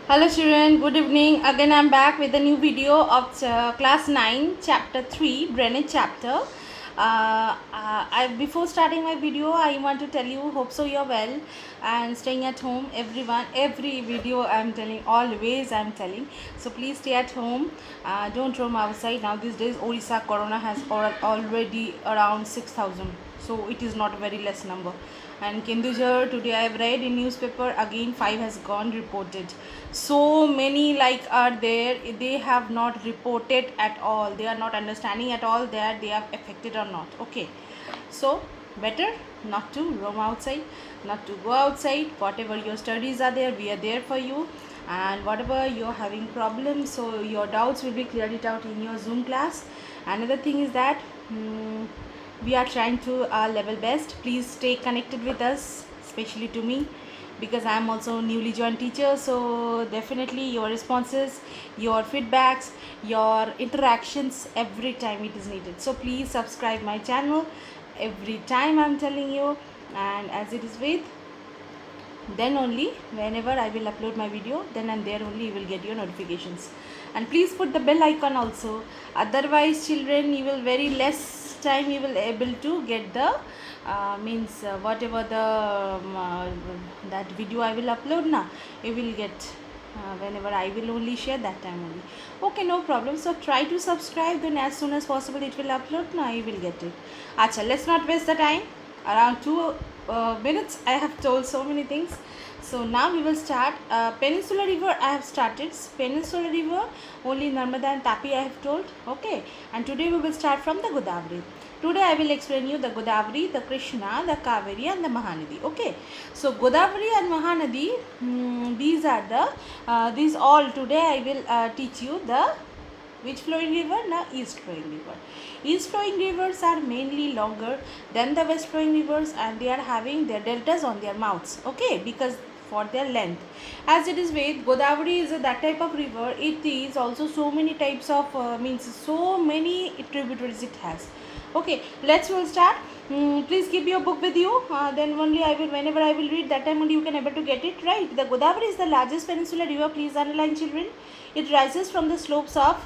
Hello children, good evening. Again I'm back with a new video of class 9 chapter 3 drainage chapter. Before starting my video I want to tell you, hope so you're well and staying at home. Everyone, every video I'm telling, always I'm telling, so please stay at home. Don't roam outside. Now these days Orissa corona has already around 6,000, so it is not a very less number. And Kendujhar, today I have read in newspaper, again 5 has gone reported. So many like are there, they have not reported at all. They are not understanding at all that they are affected or not. Okay, so better not to roam outside, not to go outside. Whatever your studies are there, we are there for you. And whatever you're having problems, so your doubts will be cleared it out in your Zoom class. Another thing is that we are trying to our level best. Please stay connected with us, especially to me, because I am also newly joined teacher. So definitely your responses, your feedbacks, your interactions, every time it is needed. So please subscribe my channel every time I'm telling you. And as it is with, then only whenever I will upload my video, then and there only you will get your notifications. And please put the bell icon also. Otherwise children, you will very less time you will able to get the whatever the that video I will upload now, you will get whenever I will only share that time only. Okay, no problem. So try to subscribe, then as soon as possible it will upload, now you will get it. Acha, let's not waste the time. Around 2 minutes I have told so many things. So now we will start. Peninsular river I have started. Peninsular river, only Narmada and Tapi I have told. Okay, and today we will start from the Godavari. Today I will explain you the Godavari, the Krishna, the Kaveri and the Mahanadi. Okay, so Godavari and Mahanadi, these are the these all today I will teach you the which flowing river? Now east flowing river. East flowing rivers are mainly longer than the west flowing rivers, and they are having their deltas on their mouths. Okay, because for their length. As it is with Godavari is that type of river. It is also so many types of so many tributaries it has. Okay, let's will start. Please keep your book with you. Then only I will, whenever I will read, that time only you can able to get it right. The Godavari is the largest peninsular river. Please underline children. It rises from the slopes of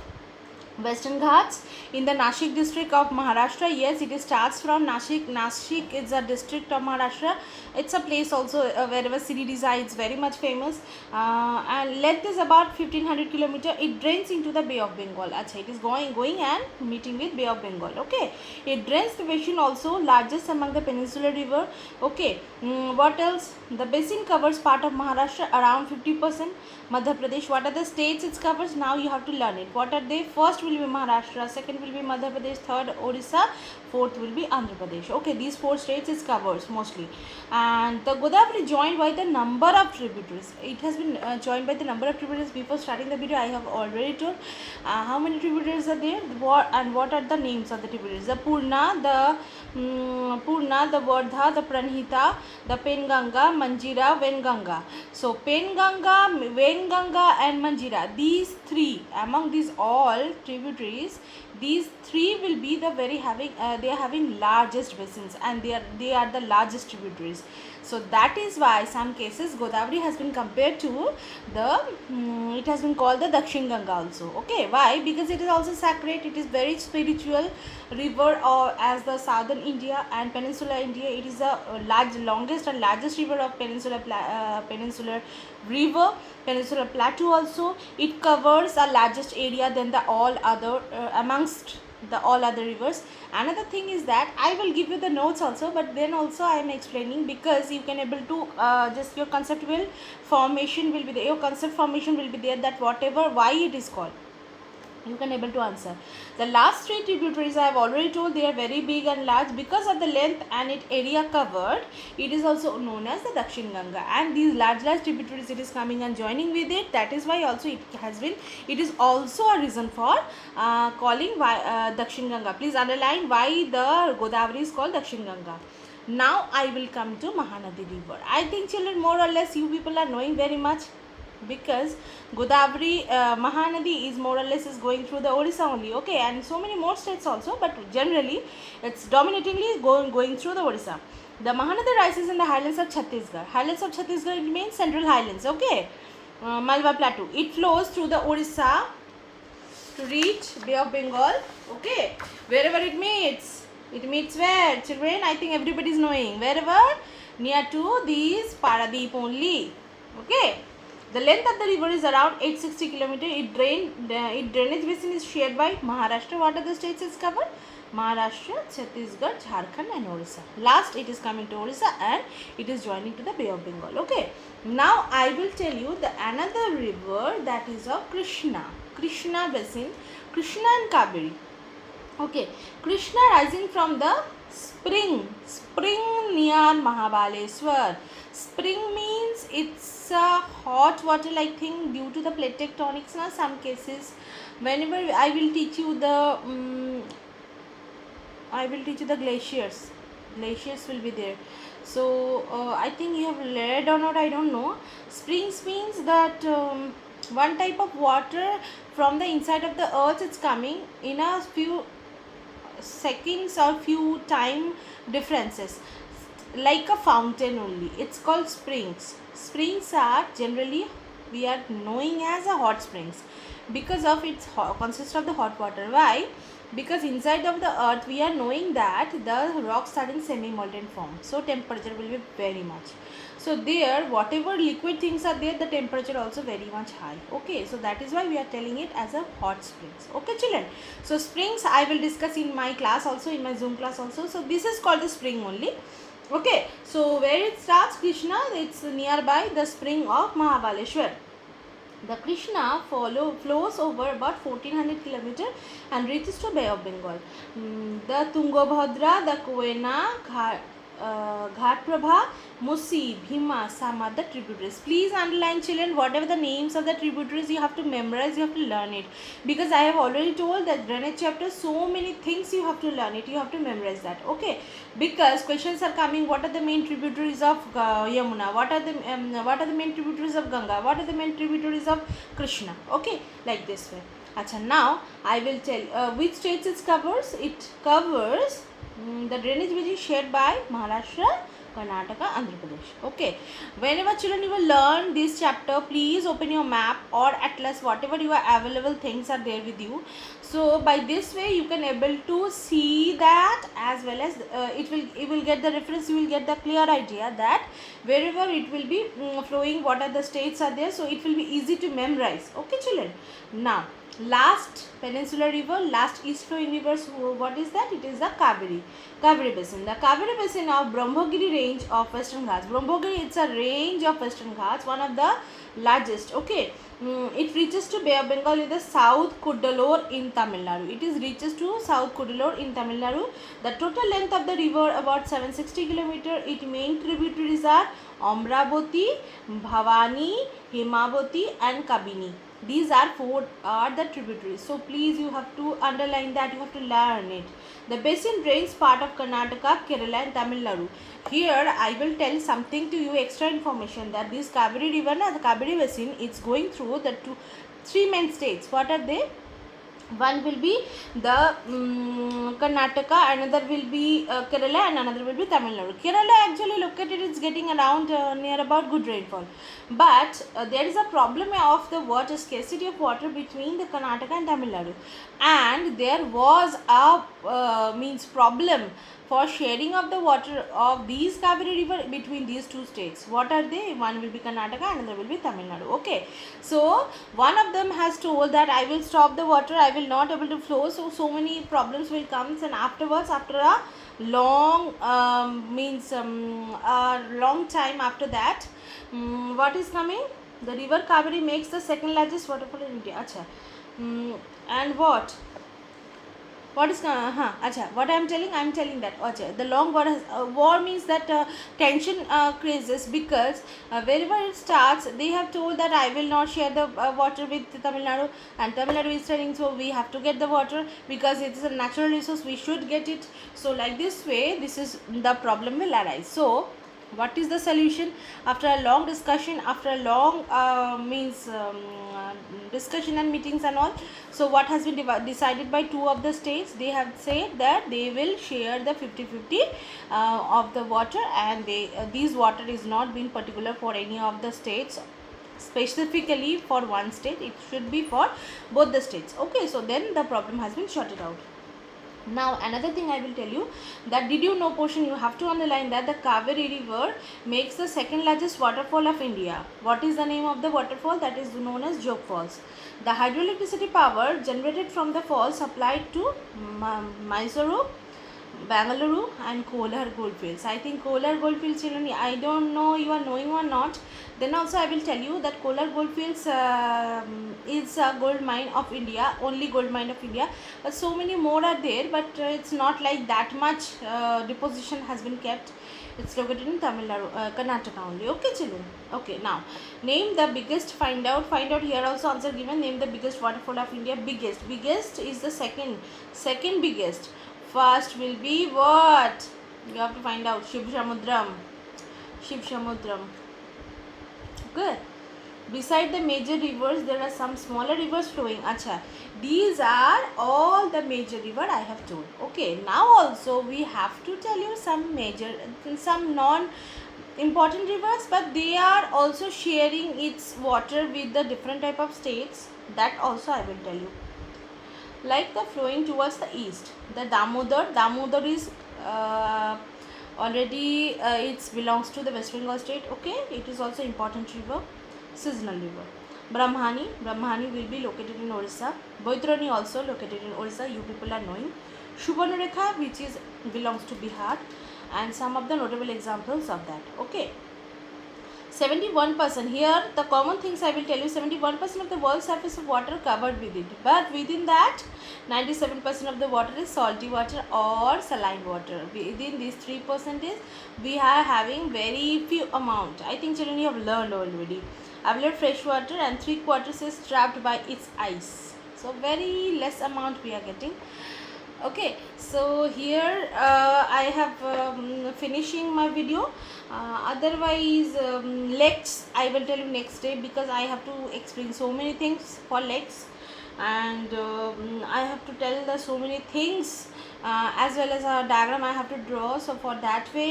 Western Ghats in the Nashik district of Maharashtra. Yes, it starts from Nashik. Nashik is a district of Maharashtra. It's a place also wherever city resides, very much famous. And length is about 1500 kilometer. It drains into the Bay of Bengal. Achha, it is going and meeting with Bay of Bengal. Okay, it drains the basin also, largest among the peninsular river. Okay, what else? The basin covers part of Maharashtra, around 50%. Madhya Pradesh. What are the states it covers? Now you have to learn it. What are they? First will be Maharashtra, second will be Madhya Pradesh, third Orissa, fourth will be Andhra Pradesh. Okay, these 4 states it covers mostly. And the Godavari joined by the number of tributaries. It has been joined by the number of tributaries. Before starting the video, I have already told how many tributaries are there, what are the names of the tributaries. The Purna, the Vardha, the Pranhita, the Penganga, Manjira, Venganga. So Penganga, Venganga and Manjira, these 3, among these all tributaries, these 3 will be the very having they are having largest basins, and they are the largest tributaries. So that is why some cases Godavari has been compared to the it has been called the Dakshin Ganga also. Okay, why? Because it is also sacred. It is very spiritual river, or as the southern India and peninsular India, it is the longest and largest river of peninsular river, peninsular plateau also. It covers a largest area than the all other amongst the all other rivers. Another thing is that I will give you the notes also, but then also I am explaining, because you can able to just your conceptual formation will be there, your concept formation will be there, that whatever why it is called, you can able to answer. The last 3 tributaries I have already told, they are very big and large because of the length and its area covered. It is also known as the Dakshin Ganga, and these large tributaries it is coming and joining with it. That is why also it is also a reason for calling Dakshin Ganga. Please underline why the Godavari is called Dakshin Ganga. Now I will come to Mahanadi river. I think children, more or less you people are knowing very much, because Godavari, Mahanadi is more or less is going through the Orissa only. Okay, and so many more states also, but generally it's dominatingly going through the Orissa. The Mahanadi rises in the highlands of Chhattisgarh. Highlands of Chhattisgarh means central highlands. Okay, Malwa Plateau. It flows through the Orissa to reach Bay of Bengal. Okay, wherever it meets where, children? I think everybody is knowing. Wherever near to these Paradeep only. Okay, the length of the river is around 860 kilometers. Its drainage basin is shared by Maharashtra. What are the states it's covered? Maharashtra, Chhattisgarh, Jharkhand and Orissa. Last it is coming to Orissa and it is joining to the Bay of Bengal. Okay, now I will tell you the another river that is of Krishna basin, Krishna and Kaveri. Okay, Krishna rising from the spring near Mahabaleshwar. Spring means it's a hot water like thing due to the plate tectonics. Now some cases, whenever I will teach you the glaciers will be there. So I think you have read or not, I don't know. Springs means that one type of water from the inside of the earth, it's coming in a few seconds or few time differences, like a fountain only. It's called springs. Springs are generally we are knowing as a hot springs because of its consist of the hot water. Why? Because inside of the earth we are knowing that the rocks are in semi molten form, so temperature will be very much. So there whatever liquid things are there, the temperature also very much high. Okay, so that is why we are telling it as a hot springs. Okay children, so springs I will discuss in my class also, in my Zoom class also. So this is called the spring only. Okay, so where it starts, Krishna, it's nearby the spring of Mahabaleshwar. The Krishna flows over about 1400 km and reaches to Bay of Bengal. The Tungabhadra, the Koena, Ghatprabha, Musi, Bhima, some are the tributaries. Please underline children, whatever the names of the tributaries you have to memorize, you have to learn it. Because I have already told that drainage chapter, so many things you have to learn it, you have to memorize that. Okay, because questions are coming, what are the main tributaries of Yamuna, what are the main tributaries of Ganga, what are the main tributaries of Krishna. Okay, like this way. Acha, now I will tell which states it covers. It covers the drainage which is shared by Maharashtra, Karnataka, Andhra Pradesh. Okay, whenever children you will learn this chapter, please open your map or atlas, whatever your available things are there with you. So by this way you can able to see that, as well as it will get the reference, you will get the clear idea that wherever it will be flowing, what are the states are there, so it will be easy to memorize. Okay children, now last peninsular river, last east flowing rivers, what is that? It is the Kaveri basin. The Kaveri basin of Brahmagiri range of Western Ghats. Brahmagiri, it's a range of Western Ghats, one of the largest. Okay, it reaches to Bay of Bengal in the South Cuddalore in Tamil Nadu. It is reaches to South Cuddalore in Tamil Nadu. The total length of the river about 760 km. Its main tributaries are Amravati, Bhavani, Hemavati and Kabini. These are four are the tributaries. So please you have to underline that, you have to learn it. The basin drains part of Karnataka, Kerala and Tamil Nadu. Here I will tell something to you, extra information, that this Kaveri river, the Kaveri basin, it's going through the three main states. What are they? One will be the Karnataka, another will be Kerala and another will be Tamil Nadu. Kerala actually located, it's getting around near about good rainfall. But there is a problem of the water, scarcity of water between the Karnataka and Tamil Nadu. And there was a problem for sharing of the water of these Kaveri river between these two states. What are they? One will be Karnataka, another will be Tamil Nadu. Okay, so one of them has told that I will stop the water, I will not able to flow, so many problems will come, and afterwards, after a long a long time after that, what is coming? The river Kaveri makes the second largest waterfall in India. Acha. And what is what I am telling that the long war means that tension creases, because wherever it starts they have told that I will not share the water with Tamil Nadu, and Tamil Nadu is telling so we have to get the water because it is a natural resource, we should get it. So like this way, this is the problem will arise. So what is the solution? After a long discussion, after a long discussion and meetings and all, so what has been decided by two of the states, they have said that they will share the 50-50 of the water, and these water is not been particular for any of the states. specifically for one state, it should be for both the states. Okay, so then the problem has been sorted out. Now another thing I will tell you, that did you know portion, you have to underline that the Kaveri river makes the second largest waterfall of India. What is the name of the waterfall? That is known as Jog Falls. The hydroelectricity power generated from the falls supplied to Mysuru, Bangalore and Kolar Goldfields. I think Kolar Goldfields, children, I don't know you are knowing or not. Then also I will tell you that Kolar Goldfields is a gold mine of India, only gold mine of India. But so many more are there, but it's not like that much deposition has been kept. It's located in Tamil Nadu, Karnataka only. Okay, children. Okay, now name the biggest. Find out here also answer given. Name the biggest waterfall of India. Biggest is the second biggest. First will be what? You have to find out. Shiv Samudram. Good. Beside the major rivers, there are some smaller rivers flowing. Acha. These are all the major river I have told. Okay. Now also we have to tell you some non-important rivers, but they are also sharing its water with the different type of states. That also I will tell you. Like the flowing towards the east, the Damodar is already it belongs to the West Bengal state. Okay, it is also important river, seasonal river. Brahmani will be located in Orissa. Boitrani also located in Orissa. You people are knowing. Subarnarekha, which is belongs to Bihar, and some of the notable examples of that. Okay. 71%. Here the common things I will tell you, 71% of the world's surface of water covered with it, but within that 97% of the water is salty water or saline water. Within these 3% we are having very few amount. I think children you have learned already. Available fresh water and 3/4 is trapped by its ice, so very less amount we are getting. Okay, so here I have finishing my video. Otherwise legs I will tell you next day, because I have to explain so many things for legs, and I have to tell the so many things as well as a diagram I have to draw. So for that way,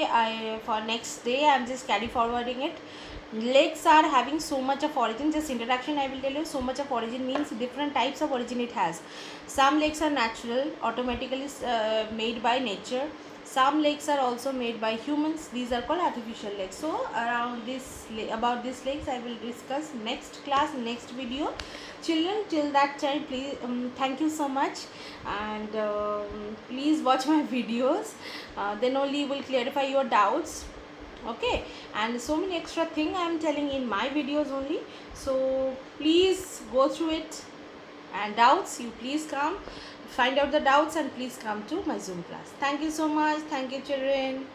for next day I am just carry forwarding it. Lakes are having so much of origin. Just introduction I will tell you. So much of origin means different types of origin it has. Some lakes are natural, automatically made by nature. Some lakes are also made by humans. These are called artificial lakes. So around about these lakes I will discuss next class, next video. Children, till that time, please thank you so much, and please watch my videos. Then only you will clarify your doubts. Okay, and so many extra thing I am telling in my videos only, so please go through it, and doubts you please come find out the doubts and please come to my Zoom class. Thank you so much. Thank you, children.